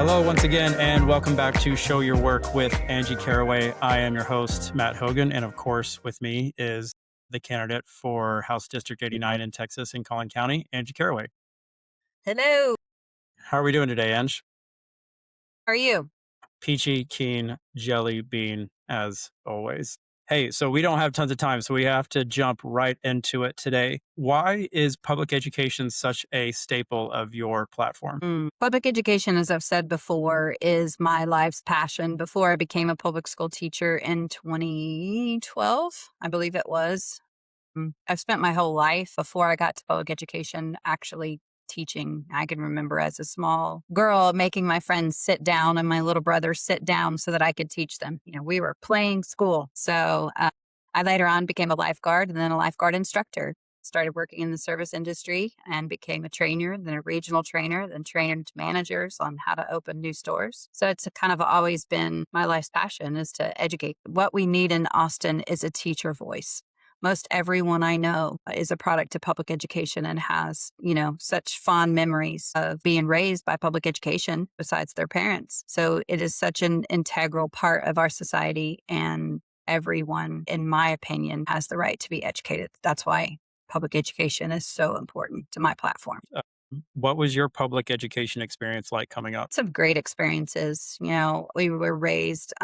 Hello once again, and welcome back to Show Your Work with Angie Caraway. I am your host, Matt Hogan, and of course with me is the candidate for House District 89 in Texas in Collin County, Angie Caraway. Hello. How are we doing today, Ange? How are you? Peachy keen jelly bean, as always. Hey, so we don't have tons of time, so we have to jump right into it today. Why is public education such a staple of your platform? Public education, as I've said before, is my life's passion. Before I became a public school teacher in 2012, I believe it was. I've spent my whole life before I got to public education actually teaching. I can remember as a small girl making my friends sit down and my little brother sit down so that I could teach them. We were playing school. So I later on became a lifeguard and then a lifeguard instructor. Started working in the service industry and became a trainer, then a regional trainer, then trained managers on how to open new stores. So it's kind of always been my life's passion is to educate. What we need in Austin is a teacher voice. Most everyone I know is a product of public education and has, such fond memories of being raised by public education besides their parents. So it is such an integral part of our society, and everyone, in my opinion, has the right to be educated. That's why public education is so important to my platform. What was your public education experience like coming up? Some great experiences. We were raised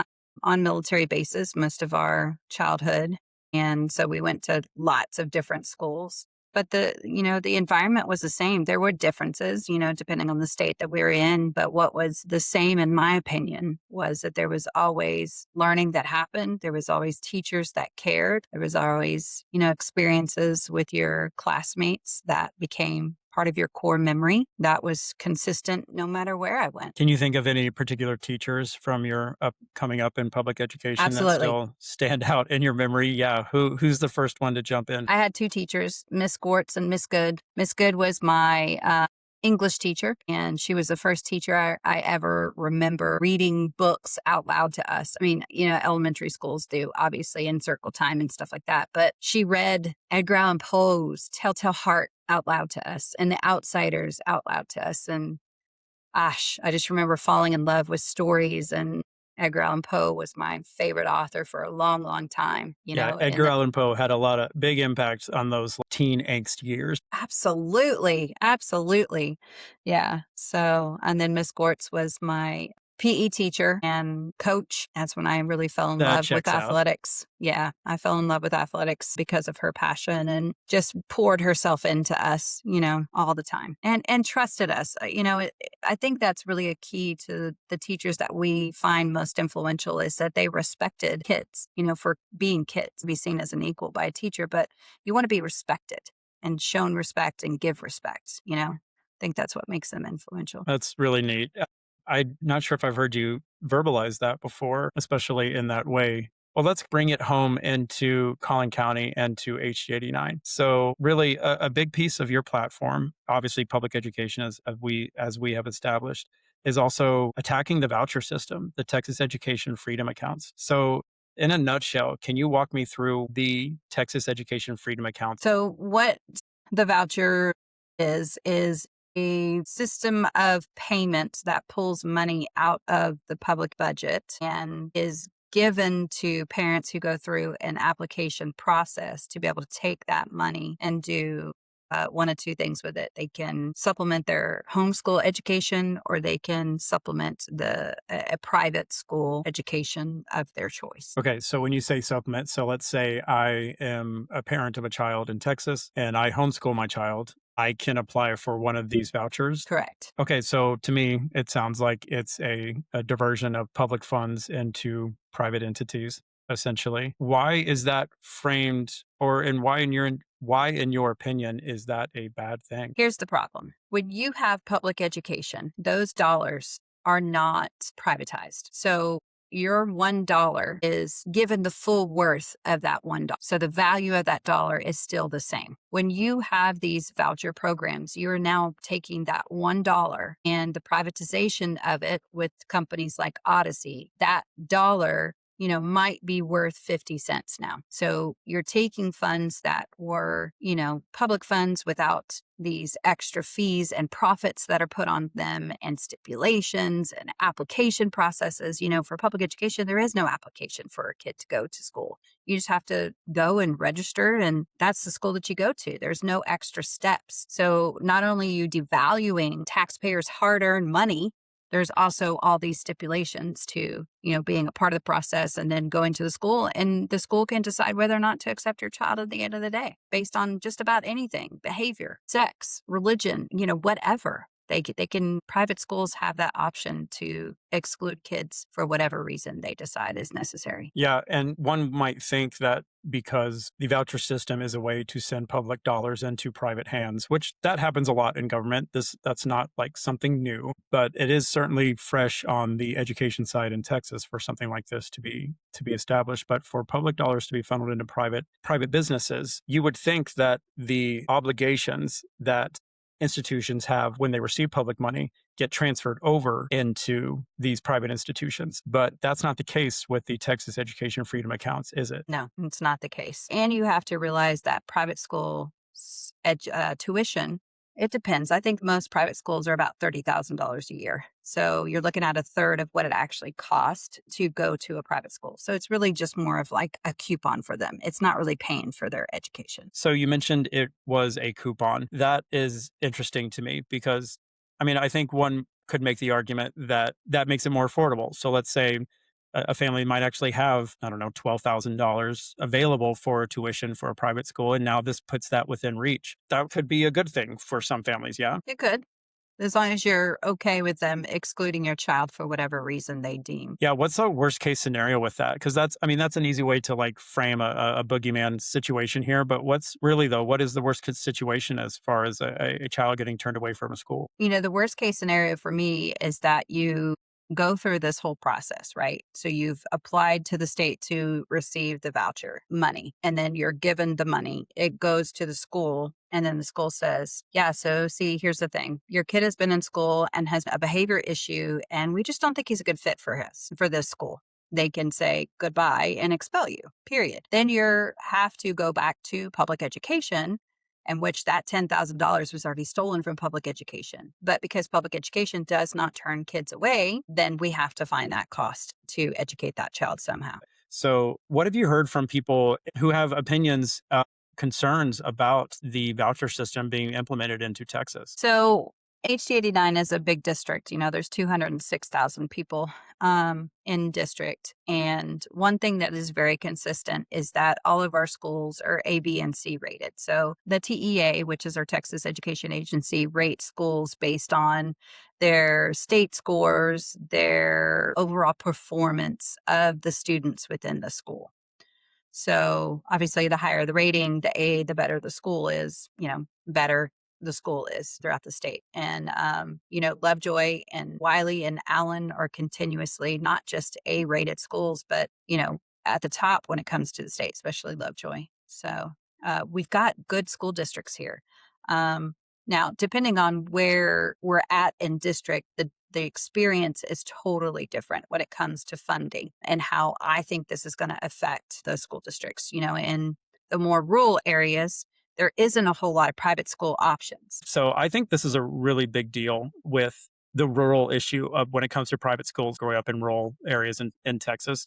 on military bases most of our childhood. And so we went to lots of different schools. But the environment was the same. There were differences, depending on the state that we were in. But what was the same, in my opinion, was that there was always learning that happened. There was always teachers that cared. There was always, experiences with your classmates that became part of your core memory that was consistent no matter where I went. Can you think of any particular teachers from your coming up in public education that Absolutely. still stand out in your memory? Yeah. Who's the first one to jump in? I had two teachers, Miss Gortz and Miss Good. Miss Good was my English teacher, and she was the first teacher I ever remember reading books out loud to us. I mean, elementary schools do, obviously, in circle time and stuff like that. But she read Edgar Allan Poe's Telltale Heart out loud to us and The Outsiders out loud to us. And gosh, I just remember falling in love with stories, and Edgar Allan Poe was my favorite author for a long, long time. Edgar Allan Poe had a lot of big impacts on those teen angst years. Absolutely. Absolutely. Yeah. So, and then Miss Gortz was my PE teacher and coach. That's when I really fell in That love with checks out. athletics. Yeah. I fell in love with athletics because of her passion and just poured herself into us, all the time and trusted us. I think that's really a key to the teachers that we find most influential is that they respected kids, for being kids, to be seen as an equal by a teacher, but you want to be respected and shown respect and give respect, I think that's what makes them influential. That's really neat. I'm not sure if I've heard you verbalize that before, especially in that way. Well, let's bring it home into Collin County and to HG89. So really a big piece of your platform, obviously public education as we have established, is also attacking the voucher system, the Texas Education Freedom Accounts. So in a nutshell, can you walk me through the Texas Education Freedom Accounts? So what the voucher is a system of payment that pulls money out of the public budget and is given to parents who go through an application process to be able to take that money and do one of two things with it. They can supplement their homeschool education, or they can supplement a private school education of their choice. Okay, so when you say supplement, so let's say I am a parent of a child in Texas and I homeschool my child. I can apply for one of these vouchers. Correct. Okay, so to me, it sounds like it's a diversion of public funds into private entities, essentially. Why is that framed, why in your opinion is that a bad thing? Here's the problem. When you have public education, those dollars are not privatized. So your $1 is given the full worth of that $1. So the value of that dollar is still the same. When you have these voucher programs, you're now taking that $1 and the privatization of it with companies like Odyssey. That dollar might be worth 50 cents now. So you're taking funds that were, public funds without these extra fees and profits that are put on them and stipulations and application processes. For public education, there is no application for a kid to go to school. You just have to go and register, and that's the school that you go to. There's no extra steps. So not only are you devaluing taxpayers' hard earned money, there's also all these stipulations to, being a part of the process and then going to the school. And the school can decide whether or not to accept your child at the end of the day based on just about anything: behavior, sex, religion, whatever. Private schools have that option to exclude kids for whatever reason they decide is necessary. Yeah, and one might think that because the voucher system is a way to send public dollars into private hands, which that happens a lot in government. That's not like something new, but it is certainly fresh on the education side in Texas for something like this to be established. But for public dollars to be funneled into private businesses, you would think that the obligations that institutions have when they receive public money get transferred over into these private institutions. But that's not the case with the Texas Education Freedom Accounts, is it? No, it's not the case. And you have to realize that private school tuition, it depends. I think most private schools are about $30,000 a year. So you're looking at a third of what it actually costs to go to a private school. So it's really just more of like a coupon for them. It's not really paying for their education. So you mentioned it was a coupon. That is interesting to me because, I mean, I think one could make the argument that that makes it more affordable. So let's say a family might actually have, I don't know, $12,000 available for tuition for a private school. And now this puts that within reach. That could be a good thing for some families. Yeah. You could, as long as you're okay with them excluding your child for whatever reason they deem. Yeah. What's the worst case scenario with that? Because I mean, that's an easy way to like frame a boogeyman situation here. But what's really, though, what is the worst case situation as far as a child getting turned away from a school? The worst case scenario for me is that you go through this whole process, right? So you've applied to the state to receive the voucher money, and then you're given the money. It goes to the school, and then the school says, yeah, so see, here's the thing. Your kid has been in school and has a behavior issue, and we just don't think he's a good fit for this school. They can say goodbye and expel you, period. Then you have to go back to public education, in which that $10,000 was already stolen from public education. But because public education does not turn kids away, then we have to find that cost to educate that child somehow. So, what have you heard from people who have opinions, concerns about the voucher system being implemented into Texas? So HD89 is a big district. There's 206,000 people in district. And one thing that is very consistent is that all of our schools are A, B, and C rated. So the TEA, which is our Texas Education Agency, rates schools based on their state scores, their overall performance of the students within the school. So obviously, the higher the rating, the A, the better the school is, better the school is throughout the state. And, Lovejoy and Wiley and Allen are continuously not just A rated schools, but, at the top when it comes to the state, especially Lovejoy. So we've got good school districts here. Now, depending on where we're at in district, the experience is totally different when it comes to funding and how I think this is going to affect those school districts. In the more rural areas, there isn't a whole lot of private school options. So, I think this is a really big deal with the rural issue of when it comes to private schools growing up in rural areas in Texas.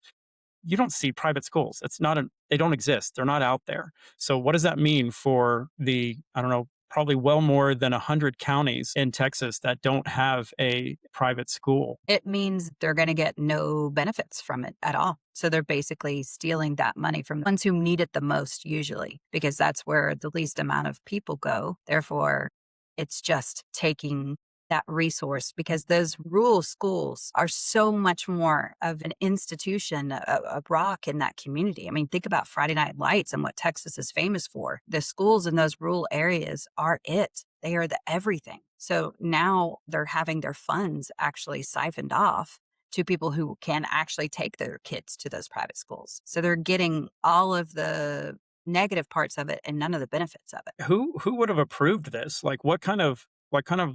You don't see private schools. They don't exist. They're not out there. So what does that mean for the, I don't know, probably well more than 100 counties in Texas that don't have a private school? It means they're going to get no benefits from it at all. So they're basically stealing that money from the ones who need it the most, usually, because that's where the least amount of people go. Therefore, it's just taking that resource, because those rural schools are so much more of an institution, a rock in that community. I mean, think about Friday Night Lights and what Texas is famous for. The schools in those rural areas are it. They are the everything. So now they're having their funds actually siphoned off to people who can actually take their kids to those private schools. So they're getting all of the negative parts of it and none of the benefits of it. Who would have approved this? Like what kind of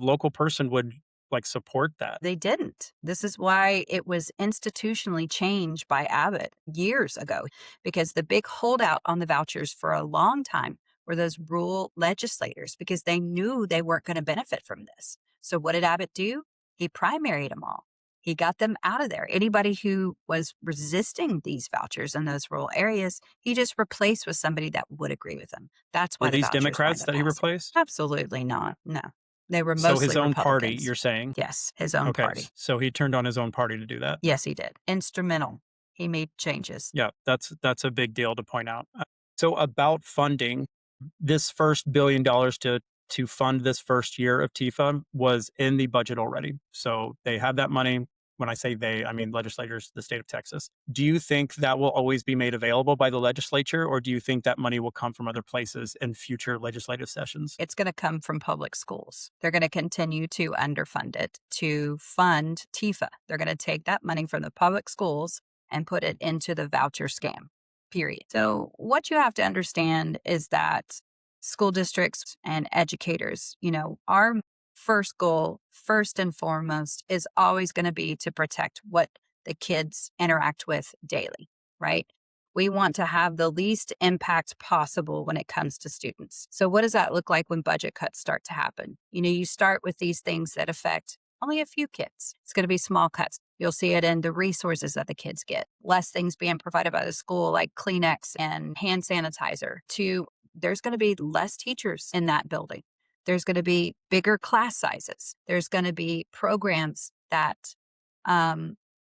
local person would like support that. They didn't. This is why it was institutionally changed by Abbott years ago, because the big holdout on the vouchers for a long time were those rural legislators, because they knew they weren't going to benefit from this. So what did Abbott do? He primaried them all. He got them out of there. Anybody who was resisting these vouchers in those rural areas, he just replaced with somebody that would agree with him. That's Were why the these vouchers wind Democrats up that he passing. replaced? Absolutely not. No, they were So his mostly own party, Republicans. you're saying? Yes, his own Okay, party. so he turned on his own party to do that. Yes, he did. Instrumental. He made changes. Yeah, that's a big deal to point out. So about funding, this first $1 billion to fund this first year of TIFA was in the budget already. So they have that money. When I say they, I mean legislators, the state of Texas. Do you think that will always be made available by the legislature, or do you think that money will come from other places in future legislative sessions? It's going to come from public schools. They're going to continue to underfund it to fund TIFA. They're going to take that money from the public schools and put it into the voucher scam, period. So what you have to understand is that school districts and educators, our first goal, first and foremost, is always going to be to protect what the kids interact with daily, right? We want to have the least impact possible when it comes to students. So, what does that look like when budget cuts start to happen? You start with these things that affect only a few kids. It's going to be small cuts. You'll see it in the resources that the kids get, less things being provided by the school, like Kleenex and hand sanitizer, to there's going to be less teachers in that building. There's going to be bigger class sizes. There's going to be programs that,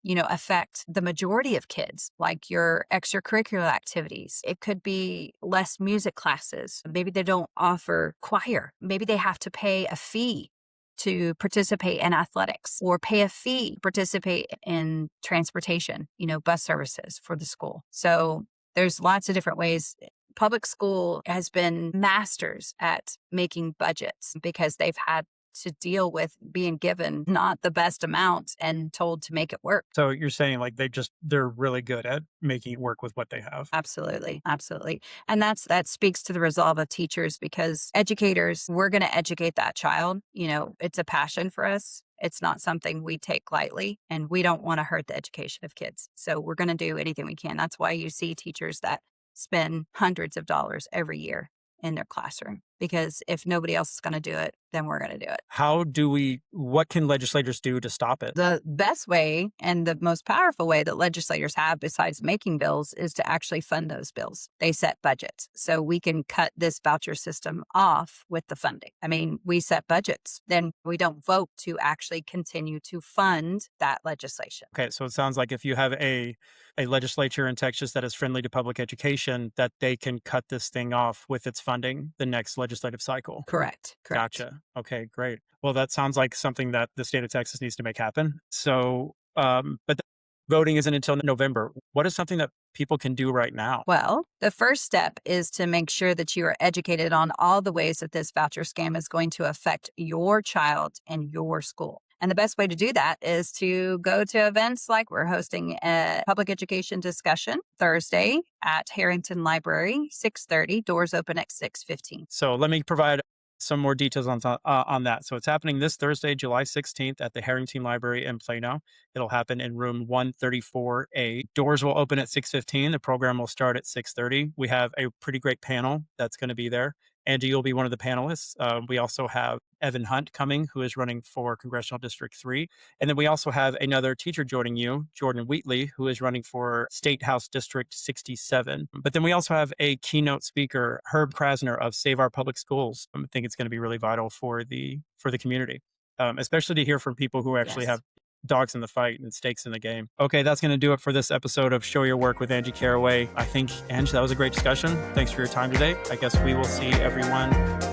affect the majority of kids, like your extracurricular activities. It could be less music classes. Maybe they don't offer choir. Maybe they have to pay a fee to participate in athletics, or pay a fee to participate in transportation, bus services for the school. So there's lots of different ways. Public school has been masters at making budgets because they've had to deal with being given not the best amount and told to make it work. So you're saying like they're really good at making it work with what they have. Absolutely. Absolutely. And that speaks to the resolve of teachers, because educators, we're going to educate that child. It's a passion for us. It's not something we take lightly, and we don't want to hurt the education of kids. So we're going to do anything we can. That's why you see teachers that spend hundreds of dollars every year in their classroom, because if nobody else is going to do it, then we're going to do it. What can legislators do to stop it? The best way and the most powerful way that legislators have, besides making bills, is to actually fund those bills. They set budgets. So we can cut this voucher system off with the funding. I mean, we set budgets, then we don't vote to actually continue to fund that legislation. Okay, so it sounds like if you have a legislature in Texas that is friendly to public education, that they can cut this thing off with its funding the next legislative cycle. Correct. Gotcha. Okay, great. Well, that sounds like something that the state of Texas needs to make happen. So, but voting isn't until November. What is something that people can do right now? Well, the first step is to make sure that you are educated on all the ways that this voucher scam is going to affect your child and your school. And the best way to do that is to go to events like we're hosting a public education discussion Thursday at Harrington Library, 6:30. Doors open at 6:15. So let me provide some more details on that. So it's happening this Thursday, July 16th at the Harrington Library in Plano. It'll happen in room 134A. Doors will open at 6:15. The program will start at 6:30. We have a pretty great panel that's going to be there. Angie, you'll be one of the panelists. We also have Evan Hunt coming, who is running for Congressional District 3. And then we also have another teacher joining you, Jordan Wheatley, who is running for State House District 67. But then we also have a keynote speaker, Herb Krasner of Save Our Public Schools. I think it's going to be really vital for the community, especially to hear from people who actually have dogs in the fight and stakes in the game. Okay, that's going to do it for this episode of Show Your Work with Angie Caraway. I think, Angie, that was a great discussion. Thanks for your time today. I guess we will see everyone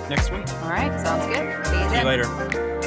next week. All right, sounds good. See you See you then. later.